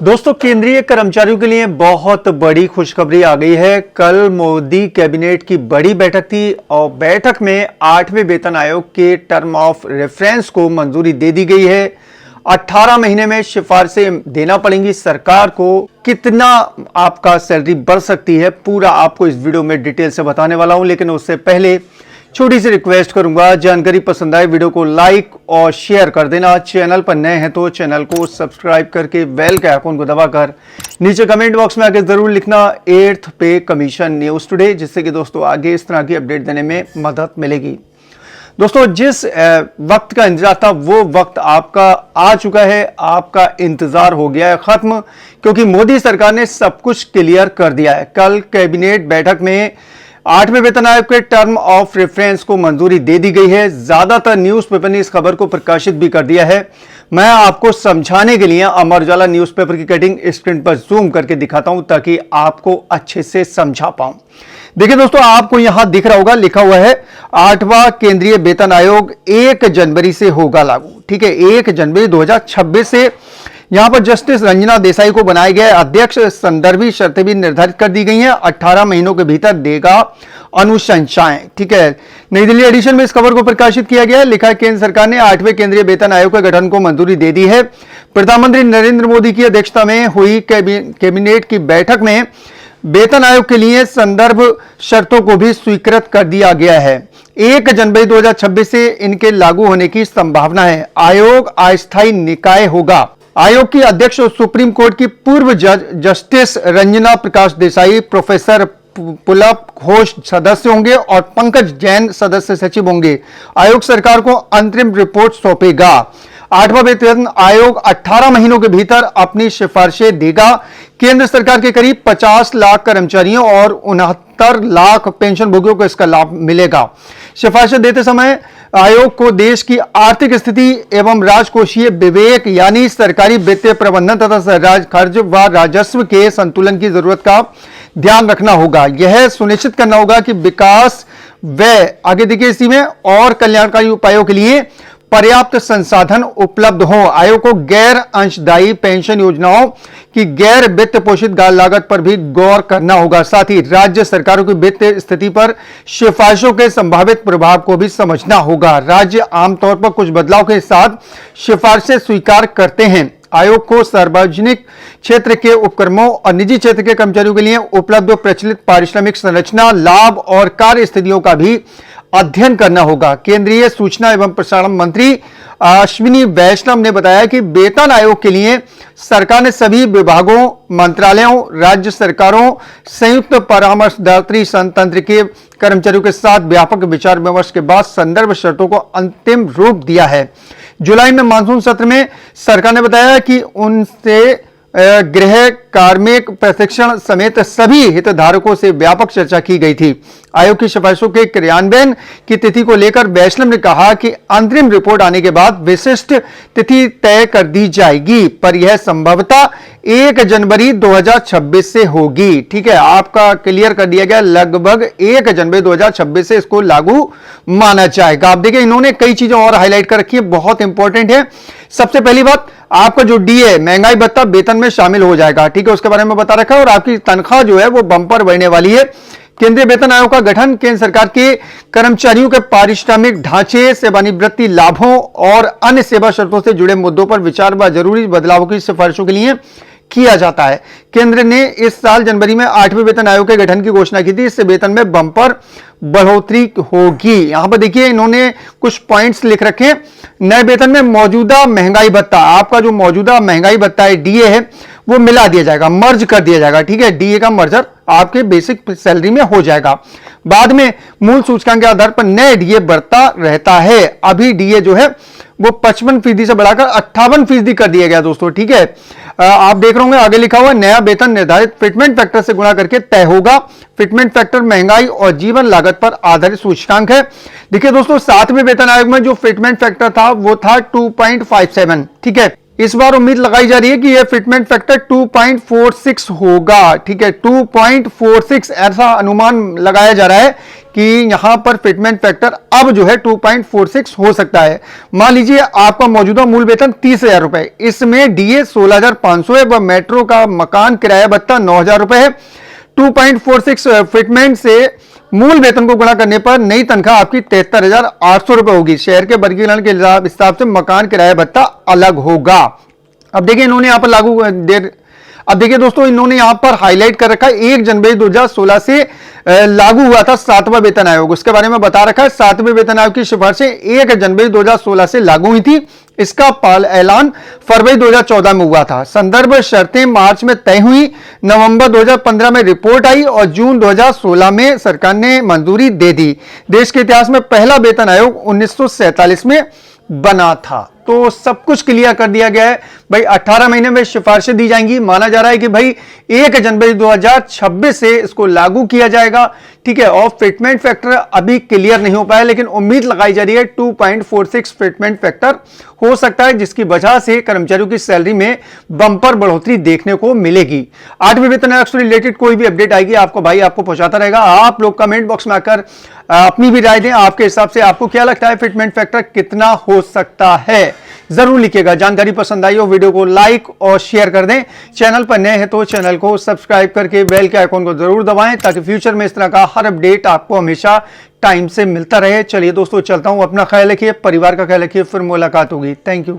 दोस्तों, केंद्रीय कर्मचारियों के लिए बहुत बड़ी खुशखबरी आ गई है। कल मोदी कैबिनेट की बड़ी बैठक थी और बैठक में 8वें वेतन आयोग के टर्म ऑफ रेफरेंस को मंजूरी दे दी गई है। 18 महीने में सिफारिशें देना पड़ेंगी सरकार को। कितना आपका सैलरी बढ़ सकती है पूरा आपको इस वीडियो में डिटेल से बताने वाला हूं, लेकिन उससे पहले छोटी सी रिक्वेस्ट करूंगा, जानकारी पसंद आए वीडियो को लाइक और शेयर कर देना। चैनल पर नए हैं तो चैनल को सब्सक्राइब करके बेल के आइकन को दबाकर नीचे कमेंट बॉक्स में आके जरूर लिखना 8th पे कमीशन न्यूज टुडे, जिससे कि दोस्तों आगे इस तरह की अपडेट देने में मदद मिलेगी। दोस्तों, जिस वक्त का इंतजार था वो वक्त आपका आ चुका है, आपका इंतजार हो गया है खत्म, क्योंकि मोदी सरकार ने सब कुछ क्लियर कर दिया है। कल कैबिनेट बैठक में 8वें वेतन आयोग के टर्म ऑफ रेफरेंस को मंजूरी दे दी गई है। ज्यादातर न्यूज़पेपर ने इस खबर को प्रकाशित भी कर दिया है। मैं आपको समझाने के लिए अमर उजाला न्यूज़पेपर की कटिंग स्क्रीन पर जूम करके दिखाता हूं ताकि आपको अच्छे से समझा पाऊं। देखिए दोस्तों, आपको यहां दिख रहा होगा, लिखा हुआ है 8वां केंद्रीय वेतन आयोग 1 जनवरी से होगा लागू। ठीक है, 1 जनवरी 2026 से यहां पर जस्टिस रंजना देसाई को बनाया गया अध्यक्ष। संदर्भी शर्तें भी निर्धारित कर दी गई हैं। 18 महीनों के भीतर देगा अनुशंसाएं। ठीक है, नई दिल्ली एडिशन में इस खबर को प्रकाशित किया गया है। लिखा है, केंद्र सरकार ने 8वें केंद्रीय वेतन आयोग के गठन को मंजूरी दे दी है। प्रधानमंत्री नरेंद्र मोदी की अध्यक्षता में हुई कैबिनेट की बैठक में वेतन आयोग के लिए संदर्भ शर्तों को भी स्वीकृत कर दिया गया है। 1 जनवरी 2026 से इनके लागू होने की संभावना है। आयोग अस्थायी निकाय होगा। आयोग की अध्यक्ष सुप्रीम कोर्ट की पूर्व जज जस्टिस रंजना प्रकाश देसाई, प्रोफेसर पुलक घोष सदस्य होंगे और पंकज जैन सदस्य सचिव होंगे। आयोग सरकार को अंतरिम रिपोर्ट सौंपेगा। 8वां वेतन आयोग 18 महीनों के भीतर अपनी सिफारिशें देगा। केंद्र सरकार के करीब 50 लाख कर्मचारियों और 69 लाख पेंशन भोगियों को इसका लाभ मिलेगा। सिफारिशें देते समय आयोग को देश की आर्थिक स्थिति एवं राजकोषीय विवेक यानी सरकारी वित्तीय प्रबंधन तथा खर्च व राजस्व के संतुलन की जरूरत का ध्यान रखना होगा। यह सुनिश्चित करना होगा कि विकास व्यय, आगे देखिए, इसी में और कल्याणकारी उपायों के लिए पर्याप्त संसाधन उपलब्ध हो। आयोग को गैर अंशदायी पेंशन योजनाओं की गैर वित्त पोषित लागत पर भी गौर करना होगा। साथ ही राज्य सरकारों की वित्तीय स्थिति पर सिफारिशों के संभावित प्रभाव को भी समझना होगा। राज्य आमतौर पर कुछ बदलाव के साथ सिफारिशें स्वीकार करते हैं। आयोग को सार्वजनिक क्षेत्र के उपक्रमों और निजी क्षेत्र के कर्मचारियों के लिए उपलब्ध प्रचलित पारिश्रमिक संरचना, लाभ और कार्य स्थितियों का भी अध्ययन करना होगा। केंद्रीय सूचना एवं प्रसारण मंत्री अश्विनी वैष्णव ने बताया कि वेतन आयोग के लिए सरकार ने सभी विभागों, मंत्रालयों, राज्य सरकारों, संयुक्त परामर्शदात्री तंत्र के कर्मचारियों के साथ व्यापक विचार विमर्श के बाद संदर्भ शर्तों को अंतिम रूप दिया है। जुलाई में मानसून सत्र में सरकार ने बताया कि उनसे गृह कार्मिक प्रशिक्षण समेत सभी हितधारकों से व्यापक चर्चा की गई थी। आयोग की सिफारिशों के क्रियान्वयन की तिथि को लेकर वैष्णव ने कहा कि अंतरिम रिपोर्ट आने के बाद विशिष्ट तिथि तय कर दी जाएगी, पर यह संभवतः 1 जनवरी 2026 से होगी। ठीक है, आपका क्लियर कर दिया गया, लगभग 1 जनवरी 2026 से इसको लागू माना जाएगा। आप देखिए, इन्होंने कई चीजें और हाईलाइट कर रखी है, बहुत इंपॉर्टेंट है। सबसे पहली बात, आपका जो डीए महंगाई भत्ता वेतन में शामिल हो जाएगा। ठीक है, उसके बारे में बता रखा है। और आपकी तनख्वाह जो है वो बंपर बढ़ने वाली है। केंद्रीय वेतन आयोग का गठन केंद्र सरकार के कर्मचारियों के पारिश्रमिक ढांचे, सेवानिवृत्ति लाभों और अन्य सेवा शर्तों से जुड़े मुद्दों पर विचार व जरूरी बदलावों की सिफारिशों के लिए किया जाता है। केंद्र ने इस साल जनवरी में 8वें वेतन आयोग के गठन की घोषणा की थी। इससे वेतन में बंपर बढ़ोतरी होगी। यहां पर देखिए, इन्होंने कुछ पॉइंट्स लिख रखे। नए वेतन में मौजूदा महंगाई भत्ता, आपका जो मौजूदा महंगाई भत्ता है डीए है, वो मिला दिया जाएगा, मर्ज कर दिया जाएगा। ठीक है, डीए का मर्जर आपके बेसिक सैलरी में हो जाएगा। बाद में मूल सूचकांक के आधार पर नए डीए बढ़ता रहता है। अभी डीए जो है वो 55% से बढ़ाकर 58% कर दिया गया दोस्तों। ठीक है, आप देख रहे होंगे आगे लिखा हुआ, नया वेतन निर्धारित फिटमेंट फैक्टर से गुणा करके तय होगा। फिटमेंट फैक्टर महंगाई और जीवन लागत पर आधारित सूचकांक है। देखिए दोस्तों, 7वें वेतन आयोग में जो फिटमेंट फैक्टर था वो था 2.57। ठीक है, इस बार उम्मीद लगाई जा रही है कि यह फिटमेंट फैक्टर 2.46 होगा। ठीक है, 2.46 ऐसा अनुमान लगाया जा रहा है कि यहां पर फिटमेंट फैक्टर अब जो है 2.46 हो सकता है। मान लीजिए आपका मौजूदा मूल वेतन 30,000 रुपए, इसमें डीए 16,500 है व मेट्रो का मकान किराया भत्ता 9,000 रुपए है। 2.46 फिटमेंट से मूल वेतन को गुणा करने पर नई तनख्वाह आपकी 73,800 रुपए होगी। शहर के वर्गीकरण के हिसाब से मकान किराया भत्ता अलग होगा। अब देखिए इन्होंने यहां पर अब देखिए दोस्तों, इन्होंने यहां पर हाईलाइट कर रखा है 1 जनवरी 2016 से लागू हुआ था 7वां वेतन आयोग, उसके बारे में बता रखा है। 7वें वेतन आयोग की सिफारिशें 1 जनवरी 2016 से लागू हुई थी। इसका ऐलान फरवरी 2014 में हुआ था। संदर्भ शर्तें मार्च में तय हुई, नवंबर 2015 में रिपोर्ट आई और जून 2016 में सरकार ने मंजूरी दे दी। देश के इतिहास में पहला वेतन आयोग 1947 में बना था। तो सब कुछ क्लियर कर दिया गया है भाई। 18 महीने में सिफारिशें दी जाएंगी। माना जा रहा है कि भाई 1 जनवरी 2026 से इसको लागू किया जाएगा, ठीक है। और फिटमेंट फैक्टर अभी क्लियर नहीं हो पाया, लेकिन उम्मीद लगाई जा रही है 2.46 फिटमेंट फैक्टर हो सकता है, जिसकी वजह से कर्मचारियों की सैलरी में बंपर बढ़ोतरी देखने को मिलेगी। 8वें वेतन आयोग से रिलेटेड कोई भी अपडेट आएगी आपको पहुंचाता रहेगा। आप लोग कमेंट बॉक्स में आकर अपनी भी राय दें। आपके हिसाब से आपको क्या लगता है फिटमेंट फैक्टर कितना हो सकता है, जरूर लिखिएगा। जानकारी पसंद आई हो वीडियो को लाइक और शेयर कर दें। चैनल पर नए हैं तो चैनल को सब्सक्राइब करके बेल के आइकॉन को जरूर दबाएं, ताकि फ्यूचर में इस तरह का हर अपडेट आपको हमेशा टाइम से मिलता रहे। चलिए दोस्तों, चलता हूं। अपना ख्याल रखिए, परिवार का ख्याल रखिए, फिर मुलाकात होगी। Thank you.